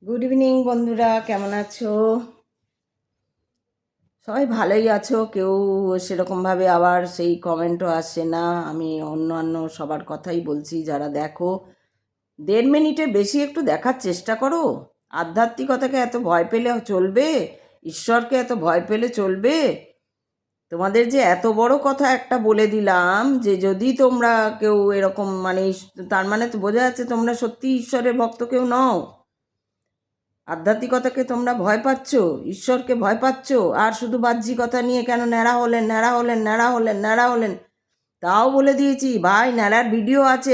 Good evening বন্ধুরা, কেমন আছো? সবাই ভালোই আছো? কেউ সেরকমভাবে আবার সেই কমেন্টও আসছে না। আমি অন্যান্য সবার কথাই বলছি, যারা দেখো 1.5 মিনিটের বেশি একটু দেখার চেষ্টা করো। আধ্যাত্মিকতাকে এত ভয় পেলে চলবে? ঈশ্বরকে এত ভয় পেলে চলবে? তোমাদের যে এত বড় কথা একটা বলে দিলাম, যে যদি তোমরা কেউ এরকম তার মানে তো বোঝা যাচ্ছে তোমরা সত্যি ঈশ্বরের ভক্ত কেউ নও। আধ্যাত্মিকতাকে তোমরা ভয় পাচ্ছ, ঈশ্বরকে ভয় পাচ্ছ, আর শুধু বাহ্যিকতা নিয়ে কেন ন্যাড়া হলেন ন্যাড়া হলেন ন্যাড়া হলেন ন্যাড়া হলেন। তাও বলে দিয়েছি ভাই, ন্যাড়ার ভিডিও আছে,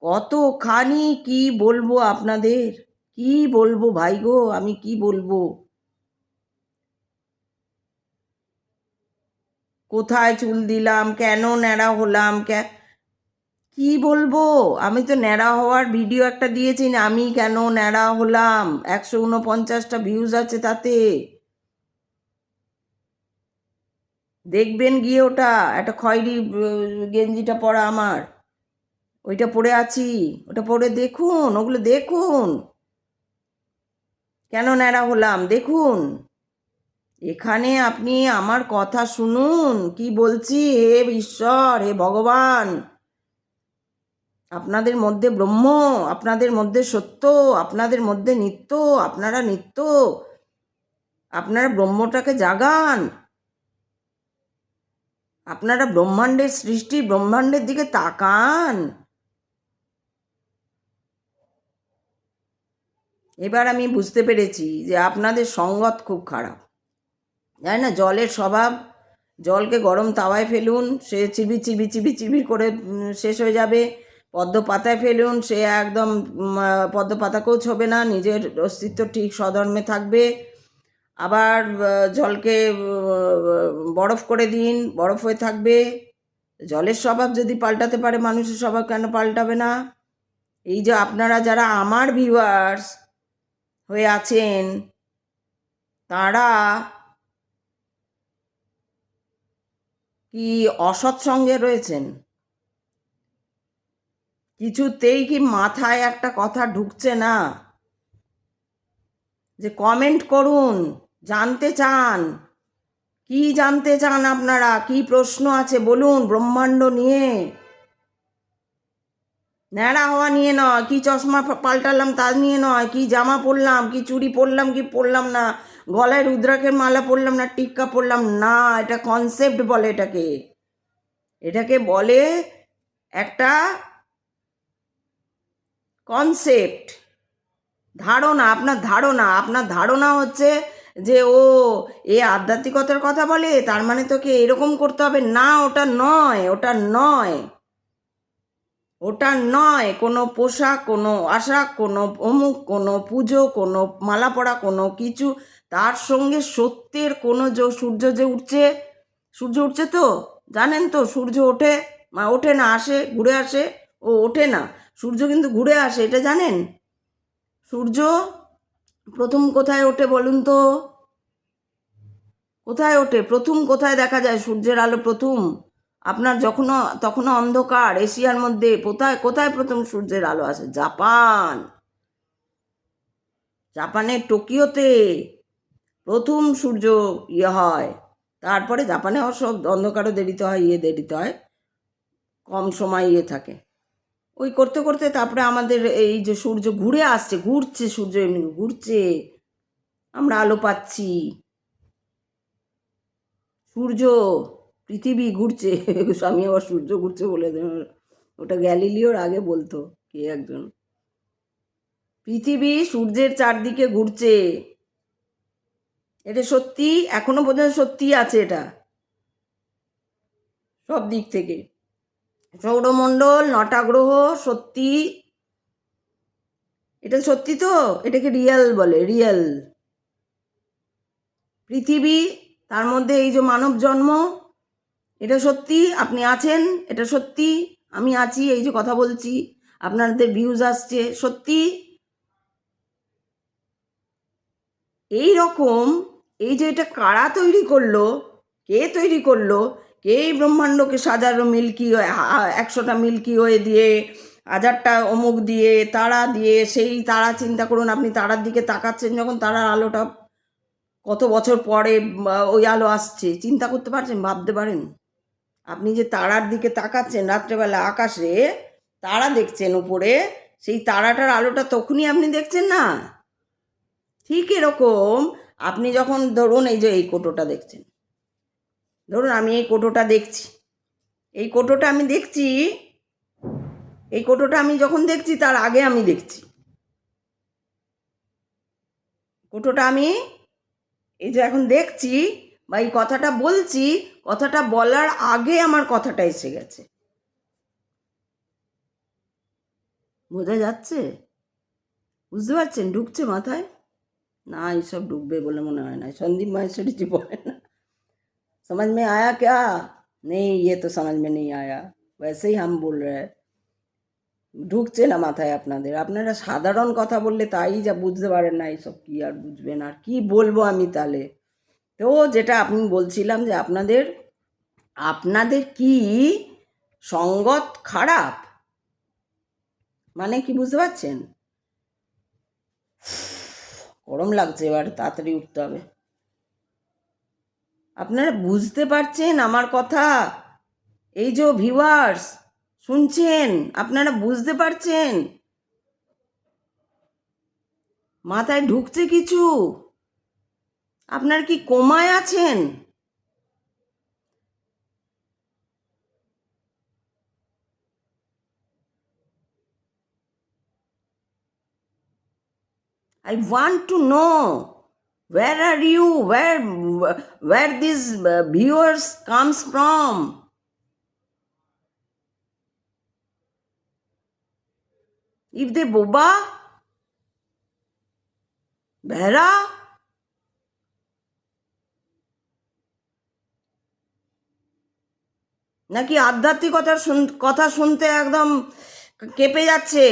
কতখানি কি বলবো আপনাদের, কি বলবো ভাই গো, আমি কি বলবো? কোথায় চুল দিলাম, কেন ন্যাড়া হলাম, কি বলবো? আমি তো ন্যাড়া হওয়ার ভিডিও একটা দিয়েছি না, আমি কেন ন্যাড়া হলাম, 149টা ভিউজ আছে তাতে। দেখবেন গিয়ে, ওটা একটা খয়েরি গেঞ্জিটা পরা আমার, ওইটা পরে আছি, ওটা পরে দেখুন, ওগুলো দেখুন, কেন ন্যাড়া হলাম দেখুন। এখানে আপনি আমার কথা শুনুন, কি বলছি। হে ঈশ্বর, হে ভগবান, আপনাদের মধ্যে ব্রহ্ম, আপনাদের মধ্যে সত্য, আপনাদের মধ্যে নিত্য, আপনারা নিত্য, আপনারা ব্রহ্মটাকে জাগান, আপনারা ব্রহ্মাণ্ডের সৃষ্টি, ব্রহ্মাণ্ডের দিকে তাকান। এবার আমি বুঝতে পেরেছি যে আপনাদের সঙ্গত খুব খারাপ, জানি না, জলের স্বভাব। জলকে গরম তাওয়ায় ফেলুন, সে চিবি চিবি চিবি চিবি করে শেষ হয়ে যাবে। পদ্ম পাতায় ফেলুন, সে একদম পদ্ম পাতাকেও ছোবে না, নিজের অস্তিত্ব ঠিক স্বধর্মে থাকবে। আবার জলকে বরফ করে দিন, বরফ হয়ে থাকবে। জলের স্বভাব যদি পাল্টাতে পারে, মানুষের স্বভাব কেন পাল্টাবে না? এই যে আপনারা যারা আমার ভিউয়ার্স হয়ে আছেন, তারা কি অসৎ সঙ্গে রয়েছেন? কিছুতেই কি মাথায় একটা কথা ঢুকছে না যে কমেন্ট করুন, জানতে চান, কি জানতে চান আপনারা, কি প্রশ্ন আছে বলুন ব্রহ্মাণ্ড নিয়ে, ন্যাড়া হওয়া নিয়ে নয়, কি চশমা পাল্টালাম তা নিয়ে নয়, কি জামা পরলাম, কি চুড়ি পরলাম কি পরলাম না, গলায় রুদ্রাক্ষের মালা পরলাম না টিক্কা পরলাম না, এটা কনসেপ্ট বলে। এটাকে এটাকে বলে একটা কনসেপ্ট, ধারণা। আপনার ধারণা হচ্ছে যে ও এ আধ্যাত্মিকতার কথা বলে, তার মানে তোকে এরকম করতে হবে না। ওটা নয়, ওটা নয়, ওটা নয়। কোনো পোশাক, কোনো আশাক, কোনো অমুক, কোনো পুজো, কোনো মালা পরা, কোনো কিছু, তার সঙ্গে সত্যের কোনো সূর্য যে উঠছে, সূর্য উঠছে তো জানেন তো, সূর্য ওঠে, ওঠে না, আসে ঘুরে আসে, ও ওঠে না, সূর্য কিন্তু ঘুরে আসে, এটা জানেন? সূর্য প্রথম কোথায় ওঠে বলুন তো? কোথায় ওঠে প্রথম? কোথায় দেখা যায় সূর্যের আলো প্রথম? আপনার তখনও অন্ধকার এশিয়ার মধ্যে, কোথায় কোথায় প্রথম সূর্যের আলো আসে? জাপান, জাপানের টোকিওতে প্রথম সূর্য হয়। তারপরে জাপানে সব অন্ধকারও দেরিতে হয়, দেরিতে হয়, কম সময় থাকে। ওই করতে করতে তারপরে আমাদের এই যে সূর্য ঘুরে আসছে, ঘুরছে, সূর্য এমনি ঘুরছে, আমরা আলো পাচ্ছি। সূর্য, পৃথিবী ঘুরছে, আমি আবার সূর্য ঘুরছে বলে ওটা গ্যালিলিওর আগে বলতো কে একজন। পৃথিবী সূর্যের চারদিকে ঘুরছে, এটা সত্যি, এখনো পর্যন্ত সত্যি আছে এটা, সব দিক থেকে। সৌরমণ্ডল, 9টা গ্রহ, সত্যি, এটা সত্যি তো, এটাকে রিয়েল বলে, রিয়েল। পৃথিবী, তার মধ্যে এই যে মানব জন্ম, এটা সত্যি, আপনি আছেন, এটা সত্যি, আমি আছি, এই যে কথা বলছি, আপনাদের ভিউজ আসছে, সত্যি। এই রকম, এই যে এটা কারা তৈরি করলো, কে তৈরি করলো, কে এই ব্রহ্মাণ্ডকে সাজালো মিল্কি ওয়ে, 100টা মিল্কি ওয়ে দিয়ে, হাজারটা অমুক দিয়ে তারা দিয়ে, সেই তারা চিন্তা করুন, আপনি তারার দিকে তাকাচ্ছেন যখন, তারার আলোটা কত বছর পরে ওই আলো আসছে, চিন্তা করতে পারছেন, ভাবতে পারেন? আপনি যে তারার দিকে তাকাচ্ছেন রাত্রেবেলা আকাশে, তারা দেখছেন উপরে, সেই তারাটার আলোটা তখনই আপনি দেখছেন না? ঠিক এরকম আপনি যখন ধরুন এই যে এই কোটোটা দেখছেন, ধরুন আমি এই কোটোটা দেখছি, এই কোটোটা আমি দেখছি, এই কোটোটা আমি যখন দেখছি তার আগে আমি দেখছি কোটোটা, আমি এই যে এখন দেখছি বা এই কথাটা বলছি, কথাটা বলার আগে আমার কথাটা এসে গেছে। বোঝা যাচ্ছে? বুঝতে পারছেন? ঢুকছে মাথায়? না, এইসব ঢুকবে বলে মনে হয় না। সন্দীপ माहेश्वरी जी बोले ना, समझ में आया क्या? नहीं, ये तो समझ में नहीं आया, वैसे ही हम बोल रहे हैं। ঢুকছে না মাথায় আপনাদের? আপনারা সাধারণ কথা বললে তাই যা বুঝতে পারেন না, এইসব কি আর বুঝবেন? আর কি বলবো আমি তাহলে? তো যেটা আমি বলছিলাম যে আপনাদের আপনাদের কি সঙ্গত খারাপ, মানে কি বুঝতে পারছেন? গরম লাগছে, এবার তাড়াতাড়ি উঠতে হবে। আপনারা বুঝতে পারছেন আমার কথা? এই যে ভিউয়ার্স শুনছেন, আপনারা বুঝতে পারছেন? মাথায় ঢুকছে কিছু? আপনার কি কোমায় আছেন? I want to know, where are you? Where these viewers comes from? If they boba, behra, নাকি আধ্যাত্মিকতার কথা শুনতে একদম কেঁপে যাচ্ছে?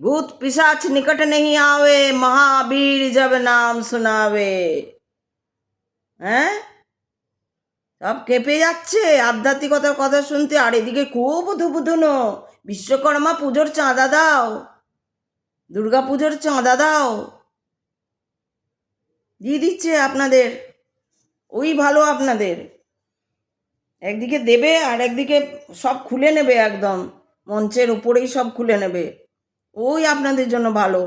ভূত পিশাচ নিকট নেই আवे, মহাবীর জব নাম শোনাবে। হ্যাঁ, সব কেঁপে যাচ্ছে আধ্যাত্মিকতার কথা শুনতে। আর এদিকে খুব উধুপুধুনো, বিশ্বকর্মা পুজোর চাঁদা দাও, দুর্গা পুজোর চাঁদা দাও, দিয়ে দিচ্ছে আপনাদের। ওই ভালো আপনাদের, একদিকে দেবে আর একদিকে সব খুলে নেবে, একদম মঞ্চের উপরেই সব খুলে নেবে। ওই আপনাদের জন্য ভালো,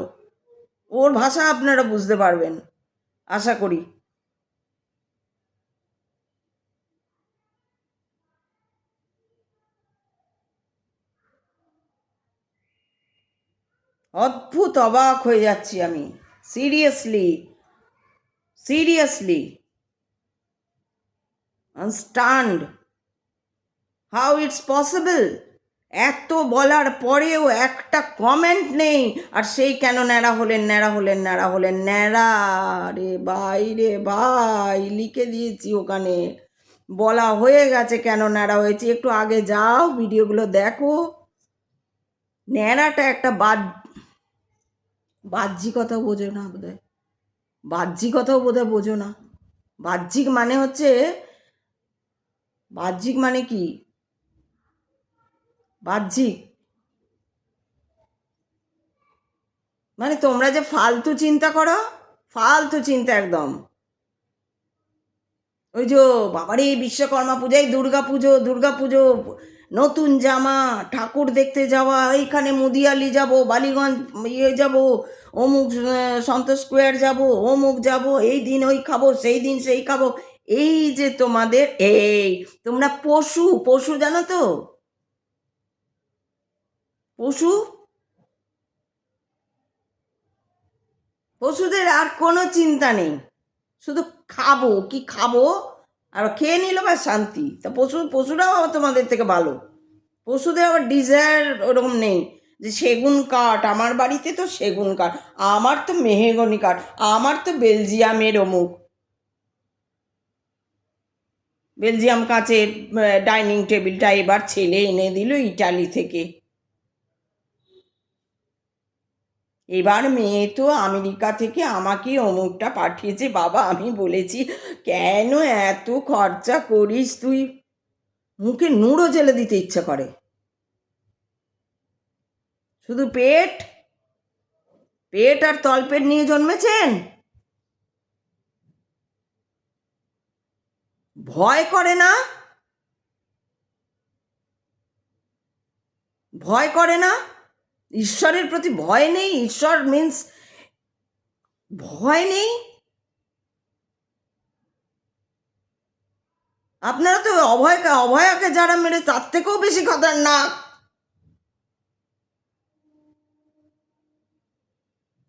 ওর ভাষা আপনারা বুঝতে পারবেন আশা করি। অদ্ভুত অবাক হয়ে যাচ্ছি আমি, seriously seriously understand, how it's possible? এত বলার পরেও একটা কমেন্ট নেই। আর সেই কেন ন্যাড়া হলেন, ন্যাড়া হলেন, ন্যাড়া হলেন, ন্যাড়া রে ভাই, রে ভাই, লিখে দিয়েছি ওখানে, বলা হয়ে গেছে কেন ন্যাড়া হয়েছি। একটু আগে যাও ভিডিওগুলো দেখো। ন্যাড়াটা একটা বাহ্যিকতাও বোঝো না বোধহয়, বাহ্যিকতাও বোধহয় বোঝো না। বাহ্যিক মানে হচ্ছে, বাহ্যিক মানে কি? বাহ্যিক মানে তোমরা যে ফালতু চিন্তা করো, ফালতু চিন্তা একদম। ওই যে বাবারে বিশ্বকর্মা পূজায় দুর্গা পুজো, দুর্গা পুজো, নতুন জামা, ঠাকুর দেখতে যাওয়া, এইখানে মুদিয়ালি যাব, বালিগঞ্জ ইয়ে যাব, অমুক সন্তোষ স্কোয়ার যাব, অমুক যাব, এই দিন ওই খাবো, সেই দিন সেই খাবো। এই যে তোমাদের, এই তোমরা পশু, পশু জানো তো? পশু, পশুদের আর কোনো চিন্তা নেই, শুধু খাবো কি খাবো, আর খেয়ে নিল বা শান্তি। তা পশুরাও আবার তোমাদের থেকে ভালো। পশুদের আবার ডিজায়ার ওরকম নেই যে সেগুন কাঠ, আমার বাড়িতে তো সেগুন কাঠ, আমার তো মেহগনি কাঠ, আমার তো বেলজিয়ামের অমুক, বেলজিয়াম কাঁচের ডাইনিং টেবিলটা এবার ছেলে এনে দিল ইটালি থেকে। এবার মেয়ে তো আমেরিকা থেকে আমাকে অমুকটা পাঠিয়েছে। বাবা, আমি বলেছি কেন এত খরচা করিস তুই? মুখে নুড়ো জেলে দিতে ইচ্ছে করে। শুধু পেট পেট আর তলপেট নিয়ে জন্মেছেন? ভয় করে না? ভয় করে না? ঈশ্বরের প্রতি ভয় নেই? ঈশ্বর মিন্স ভয় নেই? আপনারা তো অভয়াকে যারা মেরে তার থেকেও বেশি খতরনাক।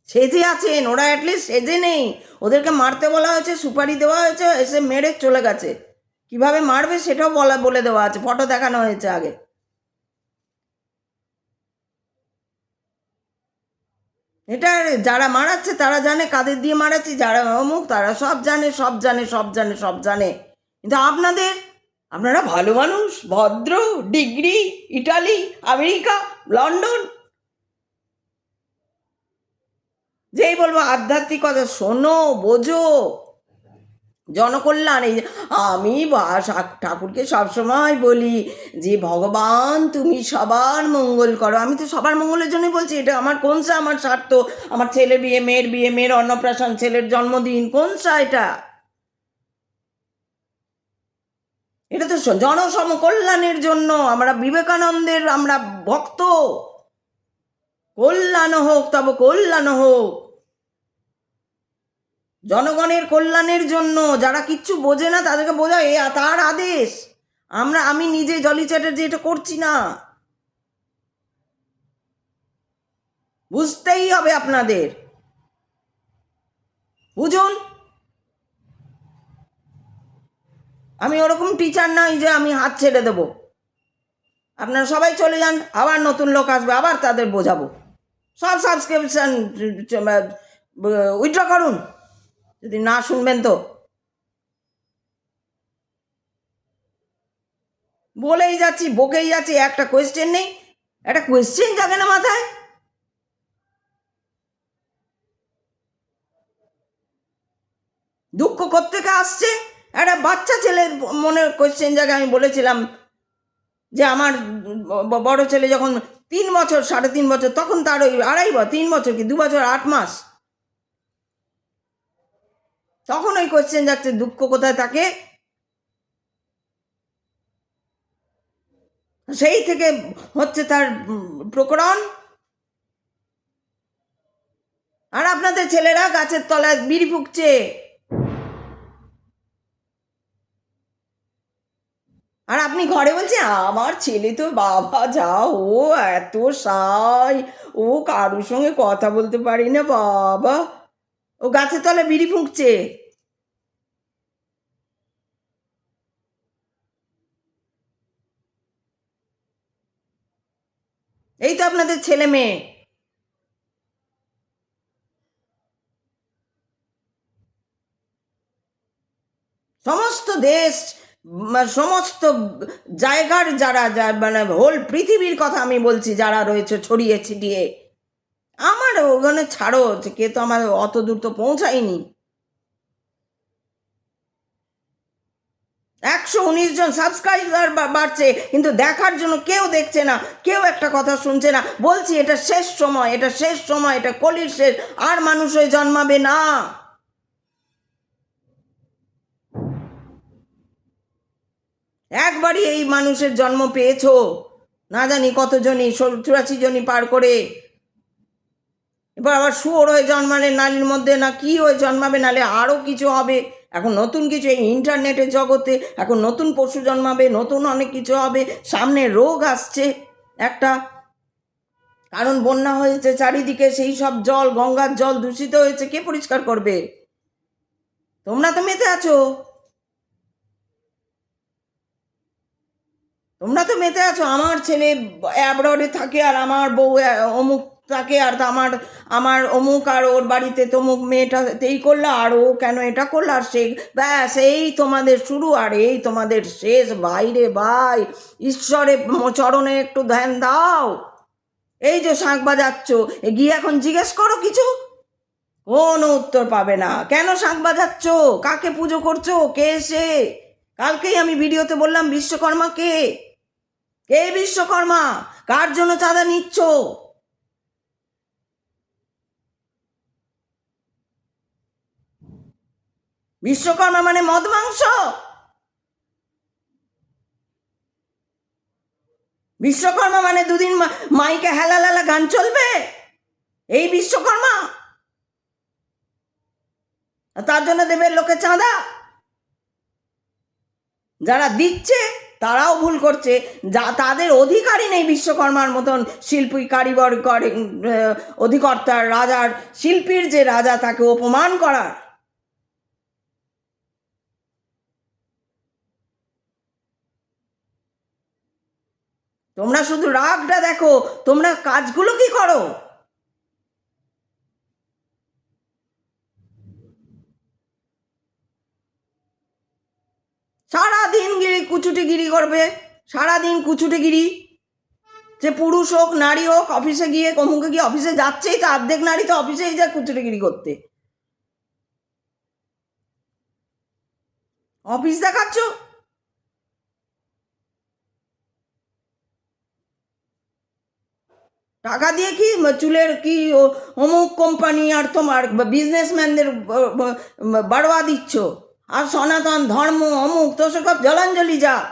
সেজে আছেন, ওরা অ্যাটলিস্ট সেজে নেই। ওদেরকে মারতে বলা হয়েছে, সুপারি দেওয়া হয়েছে, এসে মেরে চলে গেছে। কিভাবে মারবে সেটাও বলে দেওয়া আছে, ফটো দেখানো হয়েছে আগে। এটা যারা মারাচ্ছে তারা জানে কাদের দিয়ে মারাচ্ছি, যারা অমুক তারা সব জানে, সব জানে, সব জানে, সব জানে। কিন্তু আপনারা ভালো মানুষ, ভদ্র, ডিগ্রি, ইটালি, আমেরিকা, লন্ডন। যেই বলবো আধ্যাত্মিকতা শোনো, বোঝো, জনকল্যাণ। এই আমি ঠাকুরকে সবসময় বলি যে ভগবান তুমি সবার মঙ্গল করো। আমি তো সবার মঙ্গলের জন্যই বলছি। এটা আমার কোনসা আমার স্বার্থ? আমার ছেলের বিয়ে, মেয়ের অন্নপ্রাশন, ছেলের জন্মদিন, কোনসা এটা? এটা তো জনসমকল্যাণের জন্য। আমরা বিবেকানন্দের আমরা ভক্ত। কল্যাণ হোক, তবে কল্যাণ হোক, জনগণের কল্যাণের জন্য। যারা কিচ্ছু বোঝে না তাদেরকে বোঝায়, এ তার আদেশ। আমি নিজে জলি চ্যাটার্জি এটা করছি না। বুঝতেই হবে আপনাদের, বুঝুন। আমি ওরকম টিচার নই যে আমি হাত ছেড়ে দেবো। আপনারা সবাই চলে যান, আবার নতুন লোক আসবে, আবার তাদের বোঝাবো। সব সাবস্ক্রিপশন উইথড্র করুন যদি না শুনবেন তো। বলেই যাচ্ছি, বকেই যাচ্ছি, একটা কোয়েশ্চেন নেই। একটা কোয়েশ্চেন জাগে না মাথায়। দুঃখ কোত্থেকে আসছে? একটা বাচ্চা ছেলের মনে কোয়েশ্চেন জাগে। আমি বলেছিলাম যে আমার বড় ছেলে যখন 3 বছর, 3.5 বছর, তখন তার ওই 3 বছর কি 2 বছর 8 মাস, তখন ওই কোয়েশ্চেন যাচ্ছে দুঃখ কোথায় থাকে। সেই থেকে হচ্ছে তার প্রকরণ। আর আপনাদের ছেলেরা গাছের তলায় বিড়ি ফুঁকছে। আর আপনি ঘরে বলছেন আমার ছেলে তো বাবা যা, ও এত সাই, ও কারোর সঙ্গে কথা বলতে পারি না বাবা, ও গাছের তলায় বিড়ি ফুঁকছে। এই তো আপনাদের ছেলে মেয়ে। সমস্ত দেশ, সমস্ত জায়গার যারা মানে হোল পৃথিবীর কথা আমি বলছি, যারা রয়েছে ছড়িয়ে ছিটিয়ে। আমার ওখানে ছাড়ো, কে তো আমার অত দূর তো পৌঁছায়নি। 119 জন সাবস্ক্রাইবার বাড়ছে, কিন্তু দেখার জন্য কেউ দেখছে না, কেউ একটা কথা শুনছে না। বলছি এটা শেষ সময়, এটা শেষ সময়, এটা কলির শেষ। আর মানুষ হয়ে জন্মাবে না। একবারই এই মানুষের জন্ম পেয়েছো, না জানি কতজনই, 84 জনই পার করে। এবার আবার শুয়োর হয়ে জন্মালে নালীর মধ্যে, না কি হয়ে জন্মাবে, নালে আরও কিছু হবে। এখন নতুন কিছু, এই ইন্টারনেটের জগতে এখন নতুন পশু জন্মাবে, নতুন অনেক কিছু হবে। সামনে রোগ আসছে একটা, কারণ বন্যা হয়েছে চারিদিকে, সেই সব জল, গঙ্গার জল দূষিত হয়েছে, কে পরিষ্কার করবে? তোমরা তো মেতে আছো, তোমরা তো মেতে আছো। আমার ছেলে অ্যাব্রডে থাকে আর আমার বউ অমুক থাকে, আর আমার আমার অমুক, আর ওর বাড়িতে তমুক মেয়েটা এই করলো, আর ও কেন এটা করলো, আর সে ব্যাস এই তোমাদের শুরু আর এই তোমাদের শেষ। বাইরে ভাই, ঈশ্বরের চরণে একটু ধ্যান দাও। এই যে শাঁখ বাজাচ্ছ, গিয়ে এখন জিজ্ঞেস করো কিছু, কোনো উত্তর পাবে না। কেন শাঁখ বাজাচ্ছ? কাকে পুজো করছো? কে সে? কালকেই আমি ভিডিওতে বললাম বিশ্বকর্মা কে? কে বিশ্বকর্মা? কার জন্য চাঁদা নিচ্ছ? বিশ্বকর্মা মানে মদ মাংস? বিশ্বকর্মা মানে দুদিন মাইকে হেলালালা গান চলবে? এই বিশ্বকর্মা? তার জন্য দেবে লোকে চাঁদা? যারা দিচ্ছে তারাও ভুল করছে, যা তাদের অধিকারই নেই বিশ্বকর্মার মতন শিল্পী কারিগর অধিকর্তার, রাজার, শিল্পীর যে রাজা তাকে অপমান করার। তোমরা শুধু রাগটা দেখো, তোমরা কাজগুলো কি করো? সারাদিন কুচুটিগিরি করবে, সারাদিন কুচুটিগিরি, যে পুরুষ হোক নারী হোক, অফিসে গিয়ে কমুকে গিয়ে অফিসে যাচ্ছেই তো অর্ধেক নারী তো অফিসেই যায় কুচুটিগিরি করতে। অফিস দেখাচ্ছ? টাকা দিয়ে কি চুলের কি অমুক কোম্পানি আর তোমার বিজনেসম্যানদের বাড়োয়া দিচ্ছ, আর সনাতন ধর্ম অমুক তো সব জলাঞ্জলি যাক।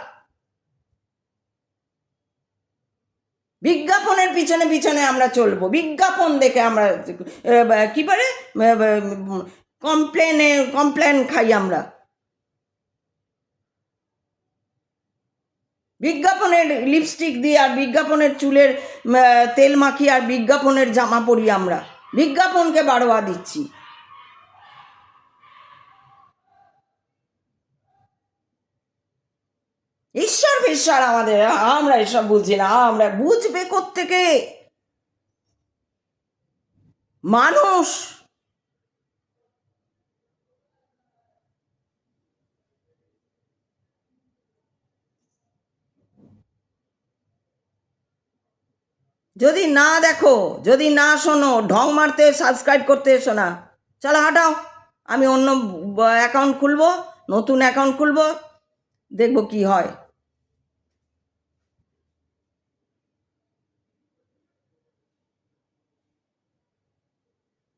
বিজ্ঞাপনের পিছনে পিছনে আমরা চলবো, বিজ্ঞাপন দেখে আমরা কি বলে কমপ্লেন খাই আমরা। বিজ্ঞাপনের লিপস্টিক দিই আর বিজ্ঞাপনের চুলের তেল মাখি আর বিজ্ঞাপনের জামা পরি আমরা, বিজ্ঞাপনকে বাড়োয়া দিচ্ছি। ঈশ্বর বিশ্বাস আমাদের, আমরা এসব বুঝি না। আমরা বুঝবে কোত্থেকে? মানুষ যদি না দেখো, যদি না শোনো, ঢং মারতে সাবস্ক্রাইব করতে এসো না। চলো হাঁটাও, আমি অন্য অ্যাকাউন্ট খুলবো, নতুন অ্যাকাউন্ট খুলবো, দেখবো কি হয়।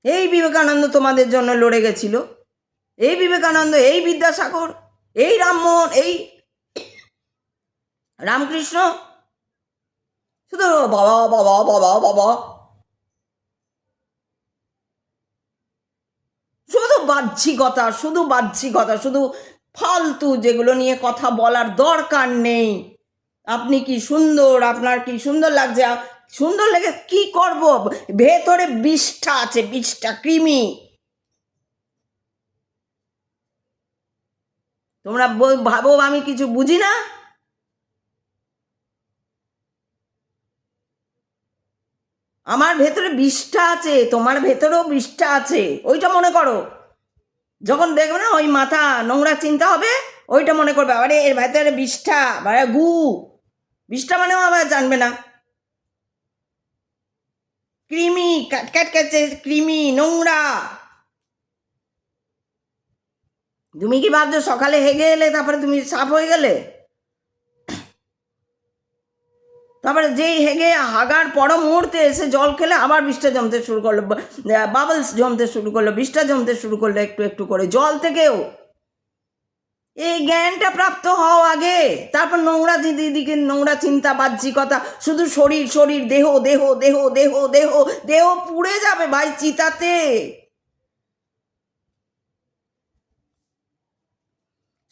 এই বিবেকানন্দ তোমাদের জন্য লড়ে গেছিল, এই বিবেকানন্দ, এই বিদ্যাসাগর, এই রামমোহন, এই রামকৃষ্ণ, শুধু বাবা বাবা বাবা বাবা, শুধু বাহ্যিকতা, শুধু বাহ্যিকতা, শুধু ফালতু, যেগুলো নিয়ে কথা বলার দরকার নেই। আপনি কি সুন্দর, আপনার কি সুন্দর লাগছে, সুন্দর লেগে কি করব? ভেতরে বিষটা আছে, বিষটা, কৃমি। তোমরা ভাবো আমি কিছু বুঝি না? আমার ভেতরে বিষটা আছে, তোমার ভেতরেও বিষটা আছে, ওইটা মনে করো। যখন দেখবে না ওই মাথা নোংরা চিন্তা হবে, ওইটা মনে করবে, আরে এর ভেতরে বিষটা, গু, বিষটা মানেও আবার জানবে না। কৃমি, ক্যাটক্যাটে কৃমি, নোংরা। তুমি কি ভাবছো সকালে হেগে এলে তারপরে তুমি সাফ হয়ে গেলে? তারপরে যেই হেগে হাগার পর মুহূর্তে এসে জল খেলে আবার বিষটা জমতে শুরু করলো, বাবলস জমতে শুরু করলো, বিষটা জমতে শুরু করলো একটু একটু করে জল থেকেও। এই জ্ঞানটা প্রাপ্ত হও আগে, তারপর নোংরা দিদিকে নোংরা চিন্তা, বাহ্যিকতা, শুধু শরীর শরীর, দেহ দেহ দেহ দেহ দেহ দেহ পুড়ে যাবে ভাই চিতাতে।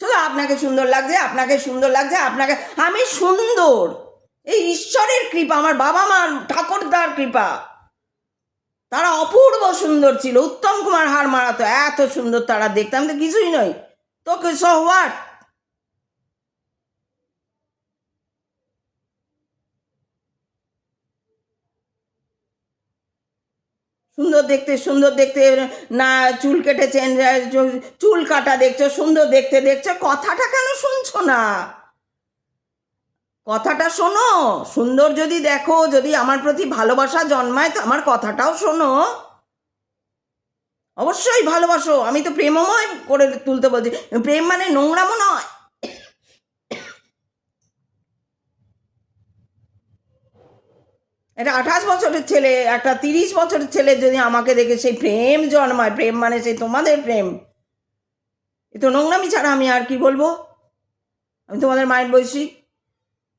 শুধু আপনাকে সুন্দর লাগছে, আপনাকে সুন্দর লাগছে, আপনাকে, আমি সুন্দর, এই ঈশ্বরের কৃপা, আমার বাবা মা ঠাকুরদার কৃপা। তারা অপূর্ব সুন্দর ছিল, উত্তম কুমার হার মারাতো, এত সুন্দর তারা দেখতাম, তো কিছুই নয়, তোকে সো হোয়াট? সুন্দর দেখতে, সুন্দর দেখতে না, চুল কেটেছেন, চুল কাটা দেখছো, সুন্দর দেখতে দেখছো, কথাটা কেন শুনছো না? কথাটা শোনো, সুন্দর যদি দেখো, যদি আমার প্রতি ভালোবাসা জন্মায় তো আমার কথাটাও শোনো। অবশ্যই ভালোবাসো, আমি তো প্রেমময় করে তুলতে বলছি, প্রেম মানে নোংরামো নয়। একটা 28 বছরের ছেলে, একটা 30 বছরের ছেলে যদি আমাকে দেখে সেই প্রেম জন্মায়, প্রেম মানে সেই তোমাদের প্রেম, এ তো নোংরামি ছাড়া আমি আর কি বলবো? আমি তোমাদের মায়ের বয়সী,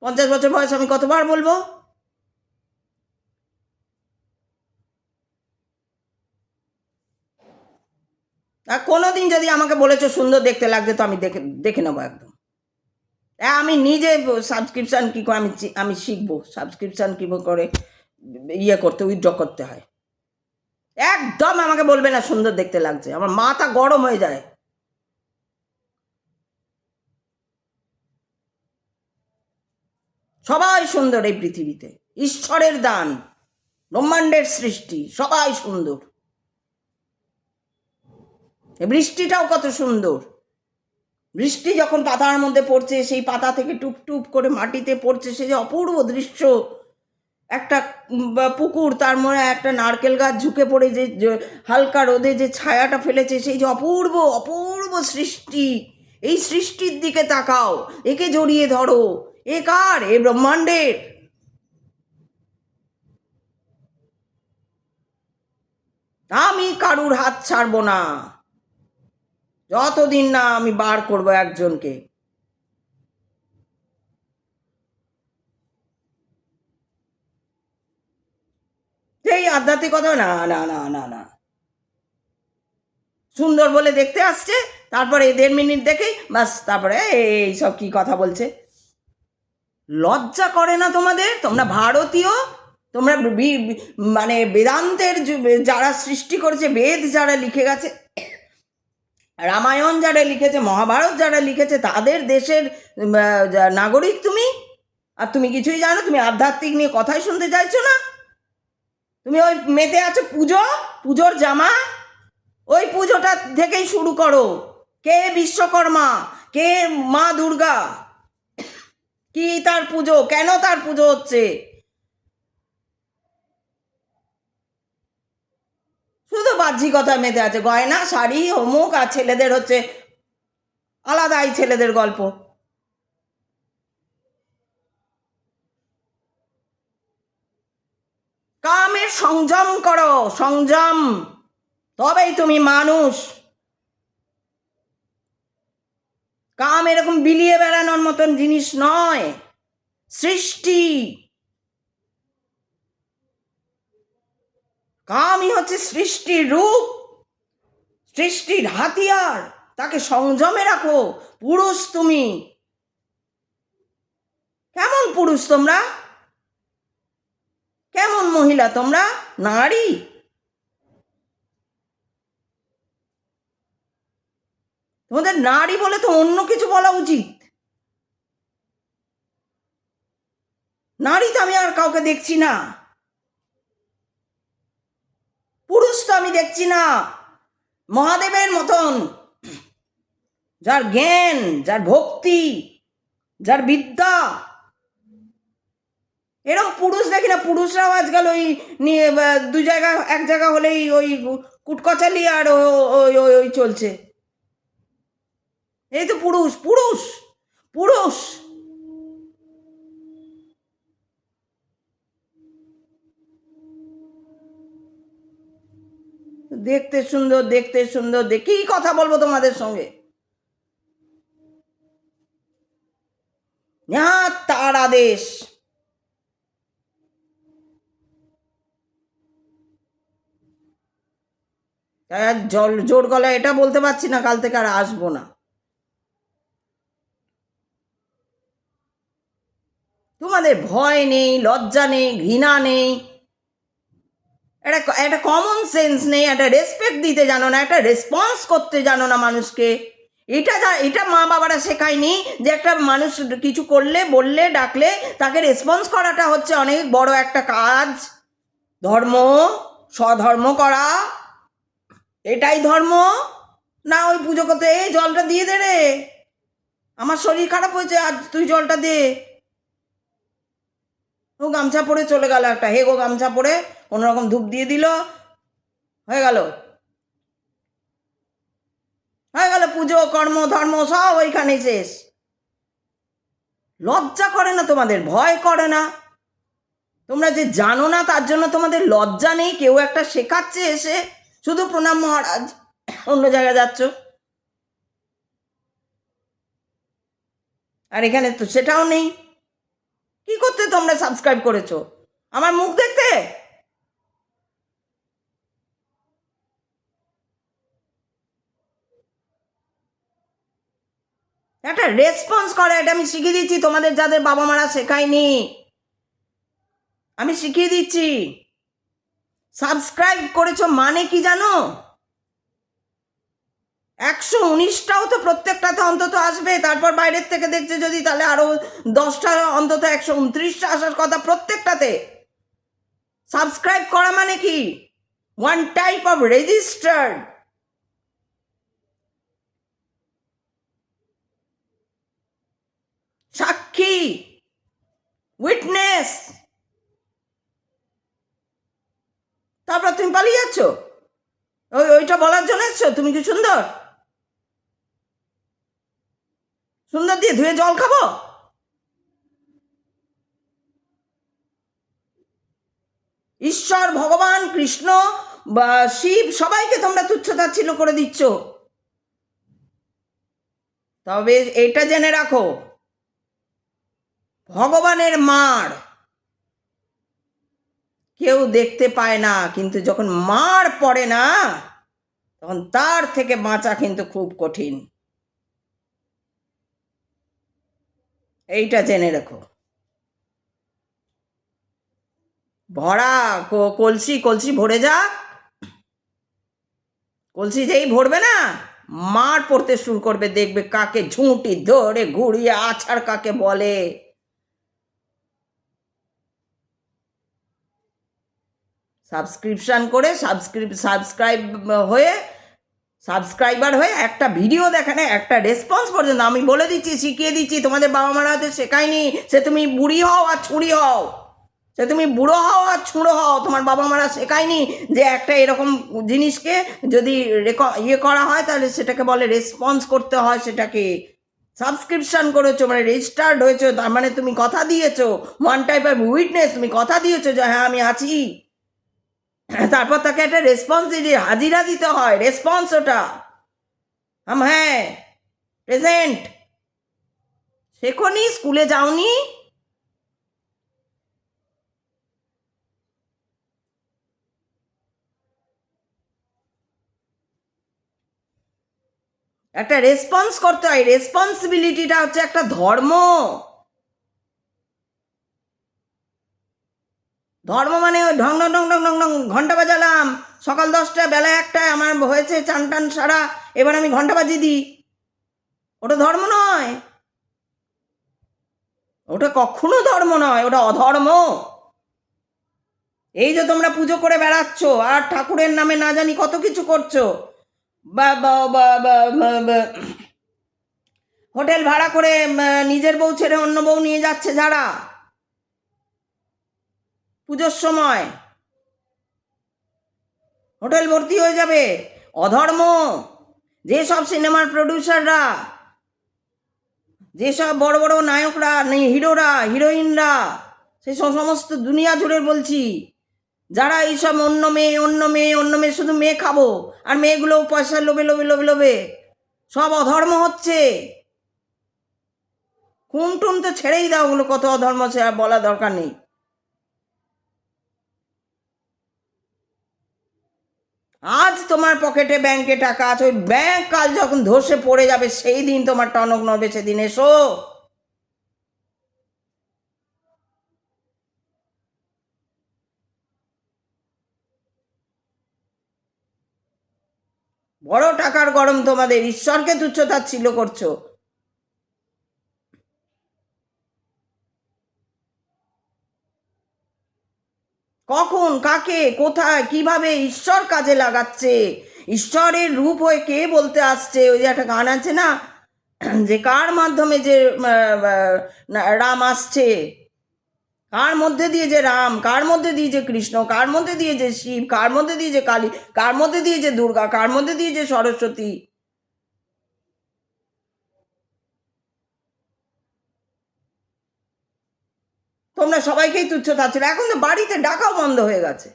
50 বছর বয়স, আমি কতবার বলবো? আর কোনোদিন যদি আমাকে বলেছো সুন্দর দেখতে লাগছে তো আমি দেখে দেখে নেবো একদম। আমি নিজে সাবস্ক্রিপশান কী করে আমি শিখবো সাবস্ক্রিপশান কী করে ইয়ে করতে, উইথড্র করতে হয়। একদম আমাকে বলবে না সুন্দর দেখতে লাগছে, আমার মাথা গরম হয়ে যায়। সবাই সুন্দর এই পৃথিবীতে, ঈশ্বরের দান, ব্রহ্মাণ্ডের সৃষ্টি, সবাই সুন্দর। বৃষ্টিটাও কত সুন্দর, বৃষ্টি যখন পাতার মধ্যে পড়ছে, সেই পাতা থেকে টুপ টুপ করে মাটিতে পড়ছে, সে যে অপূর্ব দৃশ্য। একটা পুকুর, তার মধ্যে একটা নারকেল গাছ ঝুঁকে পড়ে যে হালকা রোদে যে ছায়াটা ফেলেছে, সেই যে অপূর্ব অপূর্ব সৃষ্টি। এই সৃষ্টির দিকে তাকাও, একে জড়িয়ে ধরো। এ কার? এ ব্রহ্মাণ্ডের। আমি কারুর হাত ছাড়বো না যতদিন না আমি বার করবো একজনকে। এই আধ্যাত্মিকতা না না না না না, সুন্দর বলে দেখতে আসছে, তারপরে 1.5 মিনিট দেখেই বাস, তারপরে এই সব কি কথা বলছে। লজ্জা করে না তোমাদের? তোমরা ভারতীয়, তোমরা মানে বেদান্তের যারা সৃষ্টি করেছে, বেদ যারা লিখে গেছে, রামায়ণ যারা লিখেছে, মহাভারত যারা লিখেছে, তাদের দেশের নাগরিক তুমি, আর তুমি কিছুই জানো? তুমি আধ্যাত্মিক নিয়ে কথাই শুনতে চাইছো না? তুমি ওই মেতে আছো পুজো, পুজোর জামা, ওই পুজোটা থেকেই শুরু করো। কে বিশ্বকর্মা, কে মা দুর্গা, কি তার পুজো, কেন তার পুজো হচ্ছে? শুধু বাহ্যিকতা মেতে আছে, গয়না শাড়ি অমুক, আর ছেলেদের হচ্ছে আলাদাই ছেলেদের গল্প। কামের সংযম করো, সংযম, তবেই তুমি মানুষ। কাম এরকম বিলিয়ে বেড়ানোর মতন জিনিস নয়, সৃষ্টি। কামই হচ্ছে সৃষ্টির রূপ, সৃষ্টির হাতিয়ার। তাকে সংযমে রাখো। পুরুষ তুমি, কেমন পুরুষ তোমরা? কেমন মহিলা তোমরা? নারী? তোমাদের নারী বলে তো অন্য কিছু বলা উচিত। নারী তো আমি আর কাউকে দেখছি না, পুরুষ তো আমি দেখছি না। মহাদেবের মতন, যার জ্ঞান, যার ভক্তি, যার বিদ্যা, এরকম পুরুষ দেখি না। পুরুষরাও আজকাল ওই নিয়ে দু জায়গা, এক জায়গা হলেই ওই কুটকচালি আর ওই ওই ওই চলছে। এই তো পুরুষ, পুরুষ, পুরুষ। দেখতে সুন্দর, দেখতে সুন্দর, দেখেই কথা বলবো তোমাদের সঙ্গে। তার আদেশ। জোর গলায় এটা বলতে পারছি না, কাল থেকে আর আসবো না। তোমাদের ভয় নেই, লজ্জা নেই, ঘৃণা নেই, একটা কমন সেন্স নেই, একটা রেসপেক্ট দিতে জানো না, একটা রেসপন্স করতে জানো না মানুষকে। এটা মা বাবারা শেখায়নি যে একটা মানুষ কিছু করলে, বললে, ডাকলে তাকে রেসপন্স করাটা হচ্ছে অনেক বড় একটা কাজ। ধর্ম, স্বধর্ম করা, এটাই ধর্ম না? ওই পুজো করতে, এই জলটা দিয়ে দে রে, আমার শরীর খারাপ হয়েছে, আজ তুই জলটা দে। ও গামছা পরে চলে গেল, একটা হেগো গামছা পরে কোনো রকম ধূপ দিয়ে দিল, হয়ে গেল, হয়ে গেল। পুজো, কর্ম, ধর্ম সব ওইখানে শেষ। লজ্জা করে না তোমাদের? ভয় করে না? তোমরা যে জানো না তার জন্য তোমাদের লজ্জা নেই? কেউ একটা শেখাচ্ছে এসে, শুধু প্রণাম মহারাজ, অন্য জায়গায় যাচ্ছ। আর এখানে তো সেটাও নেই। কি করতে তোমরা সাবস্ক্রাইব করেছো? আমার মুখ দেখতে? একটা রেসপন্স করে, এটা আমি শিখিয়ে দিচ্ছি তোমাদের যাদের বাবা মারা শেখায়নি, আমি শিখিয়ে দিচ্ছি। সাবস্ক্রাইব করেছো মানে কি জানো? 119টাও তো প্রত্যেকটাতে অন্তত আসবে, তারপর বাইরের থেকে দেখছে যদি তাহলে আরো 10টা, অন্তত 129টা আসার কথা প্রত্যেকটাতে। সাবস্ক্রাইব করা মানে কি? One type of registered. সাক্ষী, উইটনেস। তারপর তুমি পালিয়ে যাচ্ছ ওইটা বলার জন্য এসছো? তুমি কি সুন্দর? সুন্দর দিয়ে ধুয়ে জল খাবো? ঈশ্বর, ভগবান, কৃষ্ণ বা শিব সবাইকে তোমরা তুচ্ছতাচ্ছিল্য করে দিচ্ছ। তবে এটা জেনে রাখো, ভগবানের মার কেউ দেখতে পায় না, কিন্তু যখন মার পড়ে না তখন তার থেকে বাঁচা কিন্তু খুব কঠিন। এইটা জেনে রেখো। ভরা কলসি কলসি ভরে যাক, কলসি যেই ভরবে না, মার পড়তে শুরু করবে, দেখবে কাকে ঝুঁটি ধরে ঘুরিয়ে আছাড় কাকে বলে। সাবস্ক্রিপশন করে সাবস্ক্রাইবার হয়ে একটা ভিডিও দেখানে একটা রেসপন্স পর্যন্ত আমি বলে দিচ্ছি, শিখিয়ে দিচ্ছি। তোমাদের বাবা মারা হয়তো শেখায়নি, সে তুমি বুড়ি হও আর ছুঁড়ি হও, সে তুমি বুড়ো হও আর ছুঁড়ো হও, তোমার বাবা মারা শেখায়নি যে একটা এরকম জিনিসকে যদি করা হয় তাহলে সেটাকে বলে রেসপন্স করতে হয়। সেটাকে সাবস্ক্রিপশন করেছো মানে রেজিস্টার্ড হয়েছো, তার মানে তুমি কথা দিয়েছো। ওয়ান টাইপ অফ উইটনেস, তুমি কথা দিয়েছো যে হ্যাঁ আমি আছি। তারপর তাকে একটা রেসপন্স দিতে, হাজিরা দিতে হয়, রেসপন্স ওটা। হ্যাঁ প্রেজেন্ট। শেখোনি, স্কুলে যাওনি? একটা রেসপন্স করতে হয়, রেসপন্সিবিলিটিটা হচ্ছে একটা ধর্ম। ধর্ম মানে ওই ঢং ঢং ঢং ঢং ঢং ঢং ঘন্টা বাজালাম, সকাল 10টা বেলা 1টায় আমার হয়েছে চান টান সারা, এবার আমি ঘন্টা বাজিয়ে দিই, ওটা ধর্ম নয়। ওটা কখনো ধর্ম নয়, ওটা অধর্ম। এই যে তোমরা পুজো করে বেড়াচ্ছ আর ঠাকুরের নামে না জানি কত কিছু করছো, বা হোটেল ভাড়া করে নিজের বউ ছেড়ে অন্য বউ নিয়ে যাচ্ছে যারা পুজোর সময়, হোটেল ভর্তি হয়ে যাবে, অধর্ম। যেসব সিনেমার প্রডিউসাররা, যেসব বড় বড় নায়করা, হিরোরা, হিরোইনরা, সেই সমস্ত দুনিয়া জুড়ে বলছি, যারা এইসব অন্য মেয়ে অন্য মেয়ে অন্য মেয়ে, শুধু মেয়ে খাবো আর মেয়েগুলো পয়সা লোভে লোভে লোভে লোভে, সব অধর্ম হচ্ছে। খুন টুন তো ছেড়েই দাও, ওগুলো কত অধর্ম সে আর বলা দরকার নেই। আজ তোমার পকেটে ব্যাংকে টাকা আছে, ওই ব্যাংক কাল যখন ধসে পড়ে যাবে সেই দিন তোমার টনক নড়বে, সেদিন এসো। বড় টাকার গরম তোমাদের, ঈশ্বরকে তুচ্ছতাচ্ছিল্য করছো। কখন, কাকে, কোথায়, কিভাবে ঈশ্বর কাজে লাগাচ্ছে, ঈশ্বরের রূপ হয়ে কে বলতে আসছে। ওই যে একটা গান আছে না, যে কার মাধ্যমে যে রাম আসছে, কার মধ্যে দিয়ে যে রাম, কার মধ্যে দিয়ে যে কৃষ্ণ, কার মধ্যে দিয়ে যে শিব, কার মধ্যে দিয়ে যে কালী, কার মধ্যে দিয়ে যে দুর্গা, কার মধ্যে দিয়ে যে সরস্বতী। তোমরা সবাইকেই তুচ্ছ তাচ্ছিল্য, এখন তো বাড়িতে ডাকাও বন্ধ হয়ে গেছে।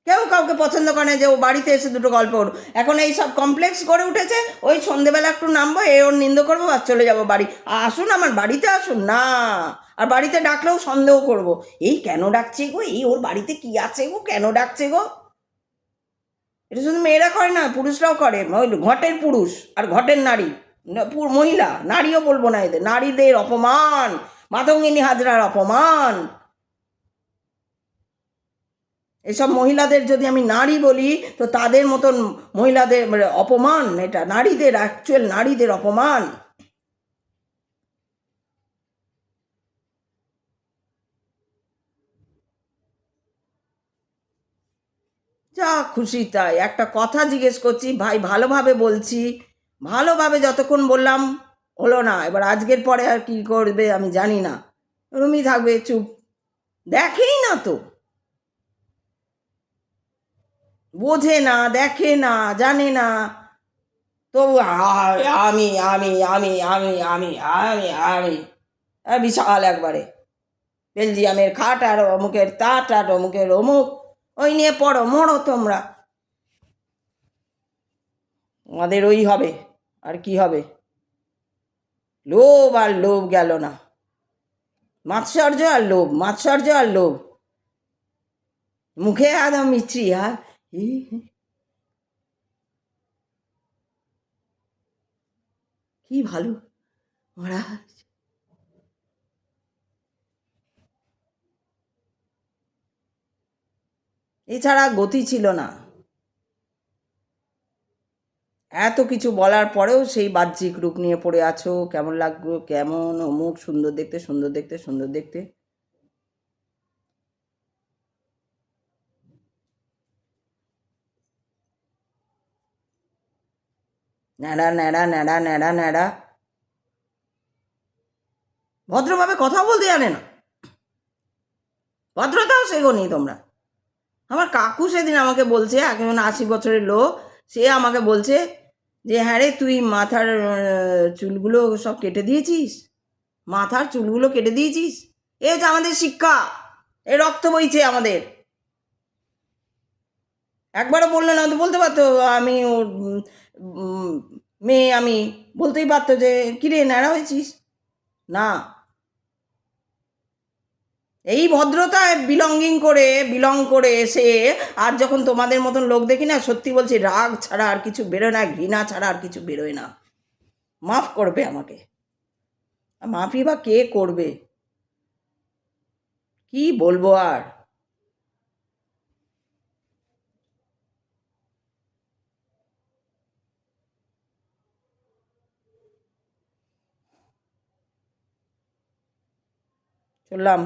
কেউ কাউকে পছন্দ করে না যে ও বাড়িতে এসে দুটো গল্প ওর। এখন এই সব কমপ্লেক্স করে উঠেছে, ওই সন্ধেবেলা একটু নামবো, ওর নিন্দ করবো আর চলে যাবো বাড়ি। আসুন আমার বাড়িতে আসুন না। আর বাড়িতে ডাকলেও সন্দেহ করব, এই কেন ডাকছে গো, এই ওর বাড়িতে কি আছে গো, কেন ডাকছে গো। এটা শুধু মেয়েরা করে না, পুরুষরাও করে। ওই ঘটের পুরুষ আর ঘটের নারী, মহিলা, নারীও বলবো না, এদের নারীদের অপমান, মাতঙ্গিনী হাজরার অপমান। এসব মহিলাদের যদি আমি নারী বলি তো তাদের মতন মহিলাদের অপমান, এটা নারীদের, অ্যাকচুয়াল নারীদের অপমান। যা খুশি তাই। একটা কথা জিজ্ঞেস করছি ভাই, ভালোভাবে বলছি, ভালোভাবে যতক্ষণ বললাম হলো না, এবার আজকের পরে আর কি করবে আমি জানি না, রুমই থাকবে চুপ, দেখেই না তো, বোঝে না, দেখে না, জানে না, তবু আমি আমি আমি আমি আমি আমি আমি বিশাল একবারে বেলজিয়ামের খাট আর অমুকের তাট আর অমুকের অমুক, ওই নিয়ে পড়ো, মরো তোমরা, আমাদের ওই হবে, আর কি হবে। লোভ আর লোভ গেল না, মাৎসর্য আর লোভ, মাৎসর্য আর লোভ, মুখে একদম মিছরি। আর কি ভালো মহারাজ, এছাড়া গতি ছিল না। এত কিছু বলার পরেও সেই বাহ্যিক রূপ নিয়ে পড়ে আছো, কেমন লাগলো, কেমন অমুক, সুন্দর দেখতে, সুন্দর দেখতে, সুন্দর দেখতে। ন্যাড়া ন্যাড়া ন্যাড়া ন্যাড়া ন্যাড়া, ভদ্রভাবে কথা বলতে জানে না, ভদ্রতাও শেখোনি তোমরা। আমার কাকু সেদিন আমাকে বলছে, এখন 80 বছরের লোক, সে আমাকে বলছে যে হ্যাঁ রে, তুই মাথার চুলগুলো সব কেটে দিয়েছিস, মাথার চুলগুলো কেটে দিয়েছিস। এ হচ্ছে আমাদের শিক্ষা, এ রক্ত বইছে আমাদের। একবারও বললো না তো, বলতে পারতো আমি ওর মেয়ে, আমি বলতেই পারতো যে কিরে ন্যাড়া হয়েছিস, না। এই ভদ্রতায় বিলং করে এসে আর যখন তোমাদের মতন লোক দেখি না, সত্যি বলছি রাগ ছাড়া আর কিছু বেরোয় না, ঘৃণা ছাড়া আর কিছু বেরোয় না। মাফ করবে আমাকে, মাফি বা কে করবে, কি বলবো আর। চললাম,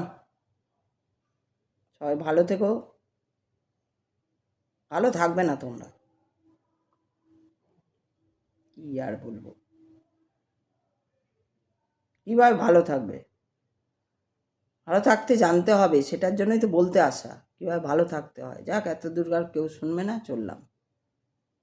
সবাই ভালো থেকো। ভালো থাকবে না তোমরা, কি আর বলবো, কীভাবে ভালো থাকবে, ভালো থাকতে জানতে হবে, সেটার জন্যই তো বলতে আসা, কীভাবে ভালো থাকতে হয়। যাক, এত দূর আর কেউ শুনবে না, চললাম।